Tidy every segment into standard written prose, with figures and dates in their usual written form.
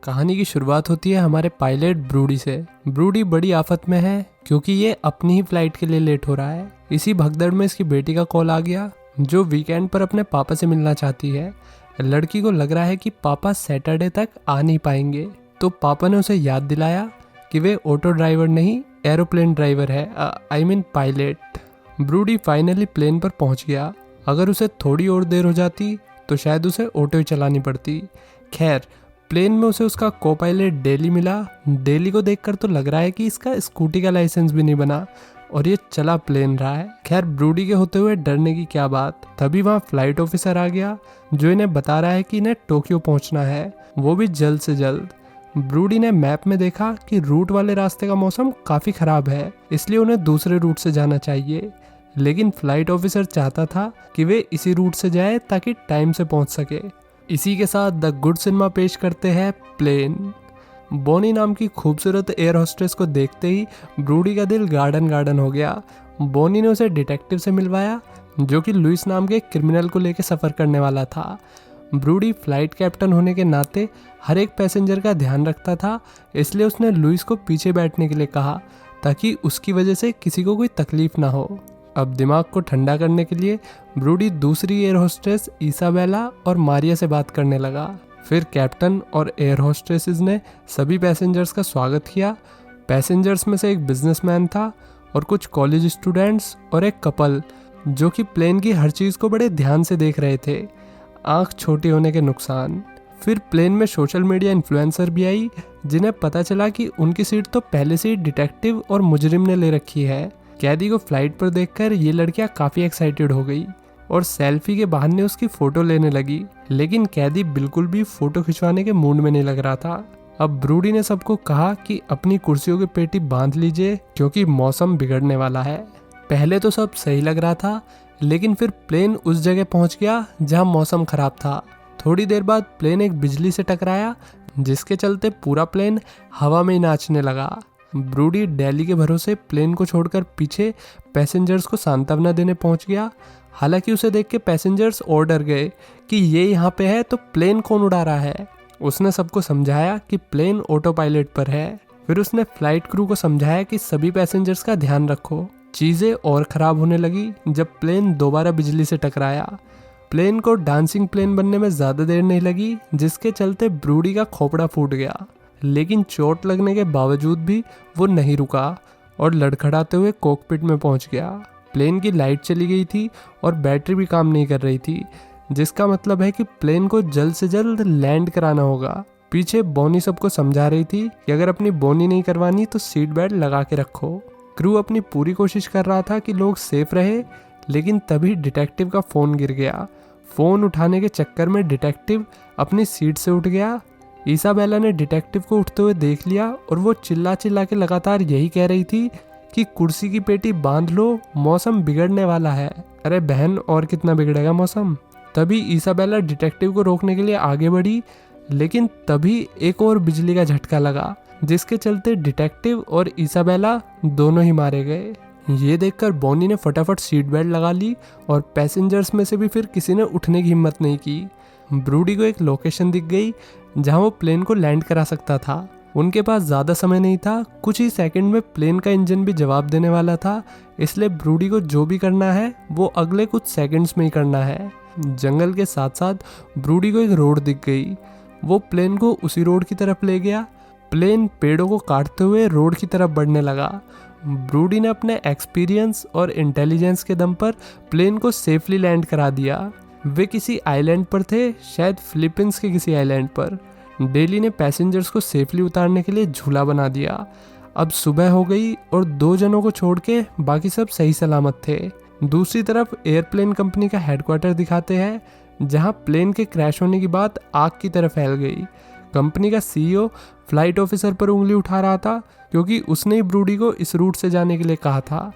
कहानी की शुरुआत होती है हमारे पायलट ब्रूडी से। ब्रूडी बड़ी आफत में है क्योंकि ये अपनी ही फ्लाइट के लिए लेट हो रहा है। इसी भगदड़ में इसकी बेटी का कॉल आ गया जो वीकेंड पर अपने पापा से मिलना चाहती है। लड़की को लग रहा है कि पापा सैटरडे तक आ नहीं पाएंगे, तो पापा ने उसे याद दिलाया कि वे ऑटो ड्राइवर नहीं एरोप्लेन ड्राइवर है, आई मीन पायलट। ब्रूडी फाइनली प्लेन पर पहुंच गया। अगर उसे थोड़ी और देर हो जाती तो शायद उसे ऑटो ही चलानी पड़ती। खैर, प्लेन में उसे उसका को पायलट डेली मिला। डेली को देखकर तो लग रहा है कि इसका स्कूटी का लाइसेंस भी नहीं बना और ये चला प्लेन रहा है। खैर, ब्रूडी के होते हुए डरने की क्या बात। तभी वहाँ फ्लाइट ऑफिसर आ गया जो इन्हें बता रहा है कि इन्हें टोक्यो पहुँचना है, वो भी जल्द से जल्द। ब्रूडी ने मैप में देखा कि रूट वाले रास्ते का मौसम काफ़ी ख़राब है, इसलिए उन्हें दूसरे रूट से जाना चाहिए। लेकिन फ्लाइट ऑफिसर चाहता था कि वे इसी रूट से जाए ताकि टाइम से पहुंच सके। इसी के साथ द गुड सिनेमा पेश करते हैं प्लेन। बोनी नाम की खूबसूरत एयर होस्टेस को देखते ही ब्रूडी का दिल गार्डन गार्डन हो गया। बोनी ने उसे डिटेक्टिव से मिलवाया जो कि लुइस नाम के क्रिमिनल को लेकर सफ़र करने वाला था। ब्रूडी फ्लाइट कैप्टन होने के नाते हर एक पैसेंजर का ध्यान रखता था, इसलिए उसने लुइस को पीछे बैठने के लिए कहा ताकि उसकी वजह से किसी को कोई तकलीफ ना हो। अब दिमाग को ठंडा करने के लिए ब्रूडी दूसरी एयर होस्टेस इसाबेला और मारिया से बात करने लगा। फिर कैप्टन और एयर होस्टेसेस ने सभी पैसेंजर्स का स्वागत किया। पैसेंजर्स में से एक बिजनेसमैन था और कुछ कॉलेज स्टूडेंट्स और एक कपल जो कि प्लेन की हर चीज़ को बड़े ध्यान से देख रहे थे। आँख छोटी होने के नुकसान। फिर प्लेन में सोशल मीडिया इन्फ्लुएंसर भी आई जिन्हें पता चला कि उनकी सीट तो पहले से ही डिटेक्टिव और मुजरिम ने ले रखी है। कैदी को फ्लाइट पर देखकर ये लड़कियां काफ़ी एक्साइटेड हो गई और सेल्फी के बहाने उसकी फ़ोटो लेने लगी, लेकिन कैदी बिल्कुल भी फ़ोटो खिंचवाने के मूड में नहीं लग रहा था। अब ब्रूडी ने सबको कहा कि अपनी कुर्सियों की पेटी बांध लीजिए क्योंकि मौसम बिगड़ने वाला है। पहले तो सब सही लग रहा था, लेकिन फिर प्लेन उस जगह पहुंच गया जहां मौसम ख़राब था। थोड़ी देर बाद प्लेन एक बिजली से टकराया जिसके चलते पूरा प्लेन हवा में ही नाचने लगा। ब्रूडी दिल्ली के भरोसे प्लेन को छोड़कर पीछे पैसेंजर्स को सांत्वना देने पहुंच गया। हालांकि उसे देख के पैसेंजर्स और डर गए कि ये यहाँ पे है तो प्लेन कौन उड़ा रहा है। उसने सबको समझाया कि प्लेन ऑटो पायलट पर है। फिर उसने फ्लाइट क्रू को समझाया कि सभी पैसेंजर्स का ध्यान रखो। चीज़ें और ख़राब होने लगी जब प्लेन दोबारा बिजली से टकराया। प्लेन को डांसिंग प्लेन बनने में ज़्यादा देर नहीं लगी, जिसके चलते ब्रूडी का खोपड़ा फूट गया। लेकिन चोट लगने के बावजूद भी वो नहीं रुका और लड़खड़ाते हुए कॉकपिट में पहुंच गया। प्लेन की लाइट चली गई थी और बैटरी भी काम नहीं कर रही थी, जिसका मतलब है कि प्लेन को जल्द से जल्द लैंड कराना होगा। पीछे बोनी सबको समझा रही थी कि अगर अपनी बोनी नहीं करवानी तो सीट बेल्ट लगा के रखो। क्रू अपनी पूरी कोशिश कर रहा था कि लोग सेफ रहे, लेकिन तभी डिटेक्टिव का फ़ोन गिर गया। फ़ोन उठाने के चक्कर में डिटेक्टिव अपनी सीट से उठ गया। इसाबेला ने डिटेक्टिव को उठते हुए देख लिया और वो चिल्ला चिल्ला के लगातार यही कह रही थी कि कुर्सी की पेटी बांध लो, मौसम बिगड़ने वाला है। अरे बहन, और कितना बिगड़ेगा मौसम। तभी इसाबेला डिटेक्टिव को रोकने के लिए आगे बढ़ी, लेकिन तभी एक और बिजली का झटका लगा जिसके चलते डिटेक्टिव और इसाबेला दोनों ही मारे गए। ये देखकर बोनी ने फटाफट सीट बेल्ट लगा ली और पैसेंजर्स में से भी फिर किसी ने उठने की हिम्मत नहीं की। ब्रूडी को एक लोकेशन दिख गई जहां वो प्लेन को लैंड करा सकता था। उनके पास ज़्यादा समय नहीं था, कुछ ही सेकंड में प्लेन का इंजन भी जवाब देने वाला था, इसलिए ब्रूडी को जो भी करना है वो अगले कुछ सेकंड्स में ही करना है। जंगल के साथ साथ ब्रूडी को एक रोड दिख गई। वो प्लेन को उसी रोड की तरफ ले गया। प्लेन पेड़ों को काटते हुए रोड की तरफ बढ़ने लगा। ब्रूडी ने अपने एक्सपीरियंस और इंटेलिजेंस के दम पर प्लेन को सेफली लैंड करा दिया। वे किसी आइलैंड पर थे, शायद फिलीपींस के किसी आइलैंड पर। डेली ने पैसेंजर्स को सेफली उतारने के लिए झूला बना दिया। अब सुबह हो गई और 2 जनों को छोड़ के बाकी सब सही सलामत थे। दूसरी तरफ एयरप्लेन कंपनी का हेडक्वार्टर दिखाते हैं जहां प्लेन के क्रैश होने की बात आग की तरह फैल गई। कंपनी का सीईओ फ्लाइट ऑफिसर पर उंगली उठा रहा था क्योंकि उसने ही ब्रूडी को इस रूट से जाने के लिए कहा था।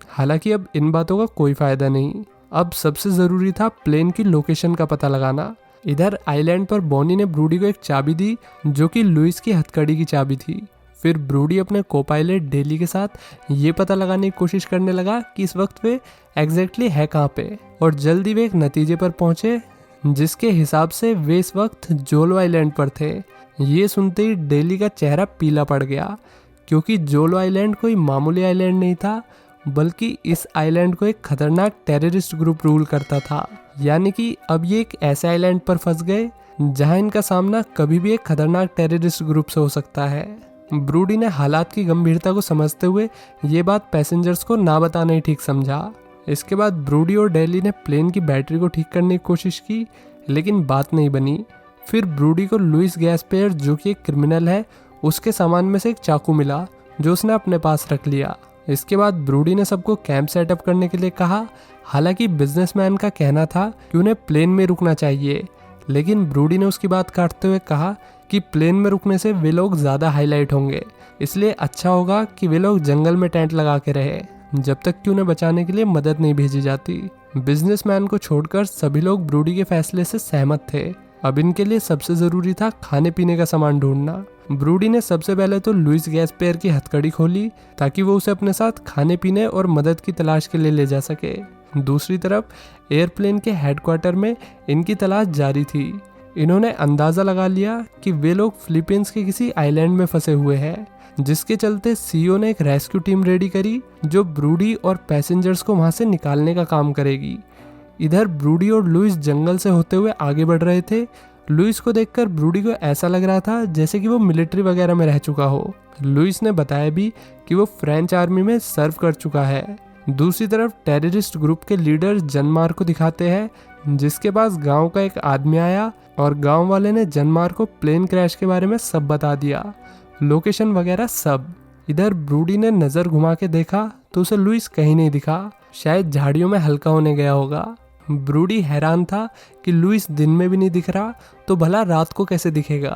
हालांकि अब इन बातों का कोई फायदा नहीं। अब सबसे ज़रूरी था प्लेन की लोकेशन का पता लगाना। इधर आइलैंड पर बोनी ने ब्रूडी को एक चाबी दी जो कि लुइस की हथकड़ी की चाबी थी। फिर ब्रूडी अपने को पायलट डेली के साथ ये पता लगाने की कोशिश करने लगा कि इस वक्त वे एग्जैक्टली है कहाँ पे, और जल्दी वे एक नतीजे पर पहुंचे जिसके हिसाब से वे इस वक्त जोलो आइलैंड पर थे। ये सुनते ही डेली का चेहरा पीला पड़ गया, क्योंकि जोलो आइलैंड कोई मामूली आइलैंड नहीं था, बल्कि इस आइलैंड को एक खतरनाक टेररिस्ट ग्रुप रूल करता था। यानी कि अब ये एक ऐसे आइलैंड पर फंस गए जहां इनका सामना कभी भी एक खतरनाक टेररिस्ट ग्रुप से हो सकता है। ब्रूडी ने हालात की गंभीरता को समझते हुए ये बात पैसेंजर्स को ना बताना ही ठीक समझा। इसके बाद ब्रूडी और डेली ने प्लेन की बैटरी को ठीक करने की कोशिश की, लेकिन बात नहीं बनी। फिर ब्रूडी को लुइस गैस्पेयर, जो कि एक क्रिमिनल है, उसके सामान में से एक चाकू मिला जो उसने अपने पास रख लिया। इसके बाद ब्रूडी ने सबको कैंप सेटअप करने के लिए कहा। हालांकि बिजनेसमैन का कहना था कि उन्हें प्लेन में रुकना चाहिए, लेकिन ब्रूडी ने उसकी बात काटते हुए कहा कि प्लेन में रुकने से वे लोग ज़्यादा हाईलाइट होंगे, इसलिए अच्छा होगा कि वे लोग जंगल में टेंट लगा के रहे जब तक कि उन्हें बचाने के लिए मदद नहीं भेजी जाती। बिजनेसमैन को छोड़कर सभी लोग ब्रूडी के फैसले से सहमत थे। अब इनके लिए सबसे ज़रूरी था खाने पीने का सामान ढूंढना। ब्रूडी ने सबसे पहले तो लुइस गैस्पेयर की हथकड़ी खोली ताकि वो उसे अपने साथ खाने पीने और मदद की तलाश के लिए ले जा सके। दूसरी तरफ एयरप्लेन के हेडक्वार्टर में इनकी तलाश जारी थी। इन्होंने अंदाज़ा लगा लिया कि वे लोग फिलीपींस के किसी आइलैंड में फंसे हुए हैं, जिसके चलते सीईओ ने एक रेस्क्यू टीम रेडी करी जो ब्रूडी और पैसेंजर्स को वहां से निकालने का काम करेगी। इधर ब्रूडी और लुइस जंगल से होते हुए आगे बढ़ रहे थे। लुइस को देखकर ब्रूडी को ऐसा लग रहा था जैसे कि वो मिलिट्री वगैरह में रह चुका हो। लुइस ने बताया भी कि वो फ्रेंच आर्मी में सर्व कर चुका है। दूसरी तरफ टेररिस्ट ग्रुप के लीडर जनमार को दिखाते हैं, जिसके पास गांव का एक आदमी आया और गांव वाले ने जनमार को प्लेन क्रैश के बारे में सब बता दिया, लोकेशन वगैरह सब। इधर ब्रूडी ने नज़र घुमा के देखा तो उसे लुइस कहीं नहीं दिखा, शायद झाड़ियों में हल्का होने गया होगा। ब्रूडी हैरान था कि लुइस दिन में भी नहीं दिख रहा तो भला रात को कैसे दिखेगा।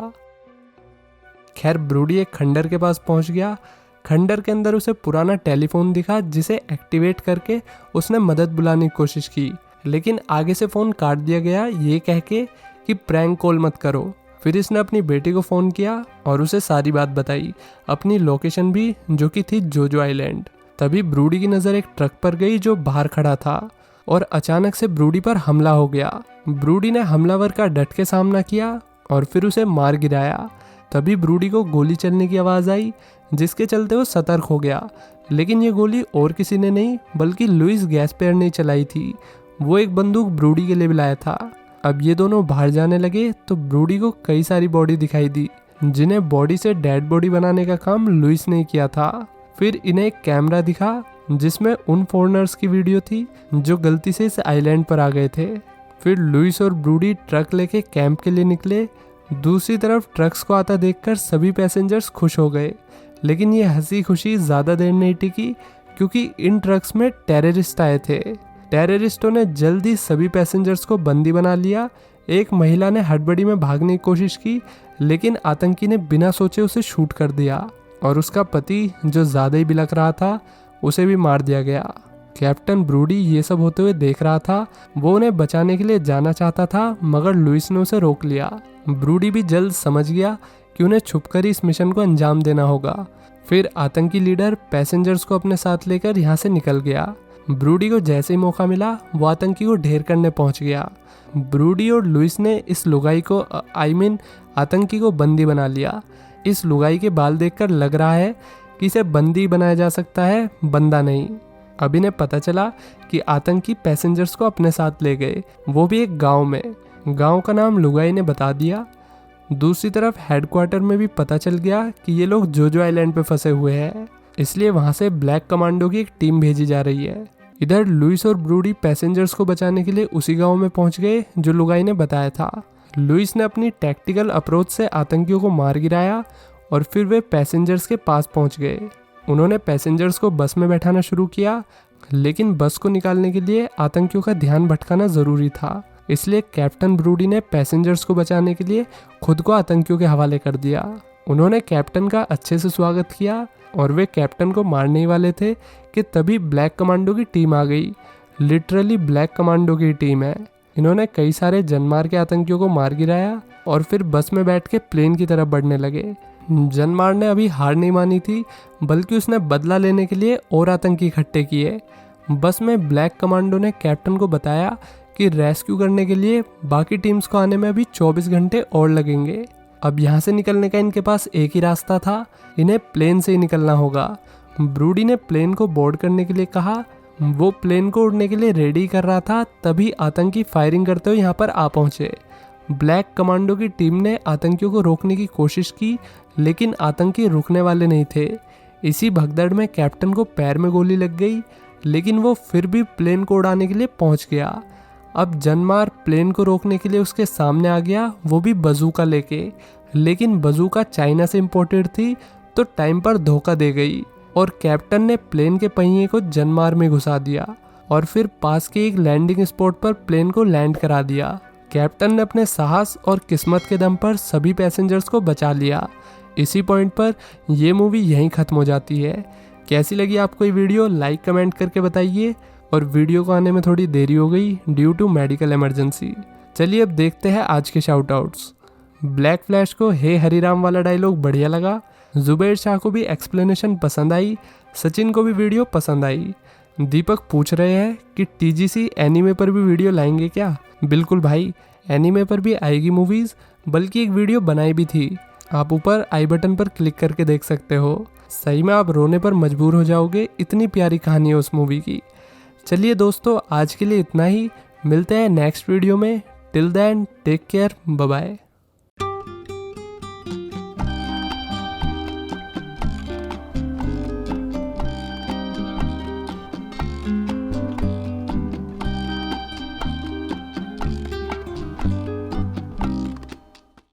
खैर ब्रूडी एक खंडर के पास पहुंच गया। खंडर के अंदर उसे पुराना टेलीफोन दिखा, जिसे एक्टिवेट करके उसने मदद बुलाने की कोशिश की, लेकिन आगे से फ़ोन काट दिया गया ये कह के कि प्रैंक कॉल मत करो। फिर इसने अपनी बेटी को फ़ोन किया और उसे सारी बात बताई, अपनी लोकेशन भी, जो कि थी जोजो आइलैंड। तभी ब्रूडी की नज़र एक ट्रक पर गई जो बाहर खड़ा था और अचानक से ब्रूडी पर हमला हो गया। ब्रूडी ने हमलावर का डट के सामना किया और फिर उसे मार गिराया। तभी ब्रूडी को गोली चलने की आवाज़ आई, जिसके चलते वो सतर्क हो गया, लेकिन ये गोली और किसी ने नहीं बल्कि लुइस गैस्पेयर ने चलाई थी। वो एक बंदूक ब्रूडी के लिए भी लाया था। अब ये दोनों बाहर जाने लगे तो ब्रूडी को कई सारी बॉडी दिखाई दी, जिन्हें बॉडी से डेड बॉडी बनाने का काम लुइस ने किया था। फिर इन्हें एक कैमरा दिखा जिसमें उन फॉरेनर्स की वीडियो थी जो गलती से इस आइलैंड पर आ गए थे। फिर लुइस और ब्रूडी ट्रक लेके कैंप के लिए निकले। दूसरी तरफ ट्रक्स को आता देखकर सभी पैसेंजर्स खुश हो गए, लेकिन ये हंसी खुशी ज़्यादा देर नहीं टिकी, क्योंकि इन ट्रक्स में टेररिस्ट आए थे। टेररिस्टों ने जल्दी सभी पैसेंजर्स को बंदी बना लिया। एक महिला ने हड़बड़ी में भागने की कोशिश की, लेकिन आतंकी ने बिना सोचे उसे शूट कर दिया और उसका पति, जो ज़्यादा ही बिलख रहा था, उसे भी मार दिया गया। कैप्टन ब्रूडी ये सब होते हुए देख रहा था। वो उन्हें बचाने के लिए जाना चाहता था, मगर लुइस ने उसे रोक लिया। ब्रूडी भी जल्द समझ गया कि उन्हें छुपकर इस मिशन को अंजाम देना होगा। फिर आतंकी लीडर पैसेंजर्स को अपने साथ लेकर यहाँ से निकल गया। ब्रूडी को जैसे ही मौका मिला वो आतंकी को ढेर करने पहुंच गया। ब्रूडी और लुइस ने इस लुगाई को आतंकी को बंदी बना लिया। इस लुगाई के बाल देखकर लग रहा है कि इसे बंदी बनाया जा सकता है, बंदा नहीं। अब इन्हें पता चला कि आतंकी पैसेंजर्स को अपने साथ ले गए, वो भी एक गांव में। गांव का नाम लुगाई ने बता दिया। दूसरी तरफ हेडक्वार्टर में भी पता चल गया कि ये लोग जोजो आइलैंड पे फंसे हुए हैं, इसलिए वहां से ब्लैक कमांडो की एक टीम भेजी जा रही है। इधर लुइस और ब्रूडी पैसेंजर्स को बचाने के लिए उसी गांव में पहुंच गए जो लुगाई ने बताया था। लुइस ने अपनी टैक्टिकल अप्रोच से आतंकियों को मार गिराया और फिर वे पैसेंजर्स के पास पहुंच गए। उन्होंने पैसेंजर्स को बस में बैठाना शुरू किया, लेकिन बस को निकालने के लिए आतंकियों का ध्यान भटकाना ज़रूरी था, इसलिए कैप्टन ब्रूडी ने पैसेंजर्स को बचाने के लिए खुद को आतंकियों के हवाले कर दिया। उन्होंने कैप्टन का अच्छे से स्वागत किया और वे कैप्टन को मारने ही वाले थे कि तभी ब्लैक कमांडो की टीम आ गई। लिटरली ब्लैक कमांडो की टीम है। इन्होंने कई सारे जनमार के आतंकियों को मार गिराया और फिर बस में बैठ के प्लेन की तरफ बढ़ने लगे। जनमार ने अभी हार नहीं मानी थी, बल्कि उसने बदला लेने के लिए और आतंकी इकट्ठे किए। बस में ब्लैक कमांडो ने कैप्टन को बताया कि रेस्क्यू करने के लिए बाकी टीम्स को आने में अभी 24 घंटे और लगेंगे। अब यहाँ से निकलने का इनके पास एक ही रास्ता था, इन्हें प्लेन से ही निकलना होगा। ब्रूडी ने प्लेन को बोर्ड करने के लिए कहा। वो प्लेन को उड़ने के लिए रेडी कर रहा था, तभी आतंकी फायरिंग करते हुए यहाँ पर आ पहुंचे। ब्लैक कमांडो की टीम ने आतंकियों को रोकने की कोशिश की, लेकिन आतंकी रुकने वाले नहीं थे। इसी भगदड़ में कैप्टन को पैर में गोली लग गई, लेकिन वो फिर भी प्लेन को उड़ाने के लिए पहुंच गया। अब जनमार प्लेन को रोकने के लिए उसके सामने आ गया, वो भी बंदूका लेके। लेकिन बंदूका चाइना से इम्पोर्टेड थी, तो टाइम पर धोखा दे गई और कैप्टन ने प्लेन के पहिए को जनमार में घुसा दिया और फिर पास के एक लैंडिंग स्पॉट पर प्लेन को लैंड करा दिया। कैप्टन ने अपने साहस और किस्मत के दम पर सभी पैसेंजर्स को बचा लिया। इसी पॉइंट पर ये मूवी यहीं ख़त्म हो जाती है। कैसी लगी आपको ये वीडियो, लाइक कमेंट करके बताइए। और वीडियो को आने में थोड़ी देरी हो गई ड्यू टू मेडिकल इमरजेंसी। चलिए अब देखते हैं आज के शाउट आउट्स। ब्लैक फ्लैश को हे हरिराम वाला डायलॉग बढ़िया लगा। जुबैर शाह को भी एक्सप्लेनेशन पसंद आई। सचिन को भी वीडियो पसंद आई। दीपक पूछ रहे हैं कि टीजीसी एनीमे पर भी वीडियो लाएंगे क्या? बिल्कुल भाई, एनीमे पर भी आएगी मूवीज़, बल्कि एक वीडियो बनाई भी थी। आप ऊपर आई बटन पर क्लिक करके देख सकते हो। सही में आप रोने पर मजबूर हो जाओगे, इतनी प्यारी कहानी है उस मूवी की। चलिए दोस्तों, आज के लिए इतना ही। मिलते हैं नेक्स्ट वीडियो में। Till then take care, bye bye.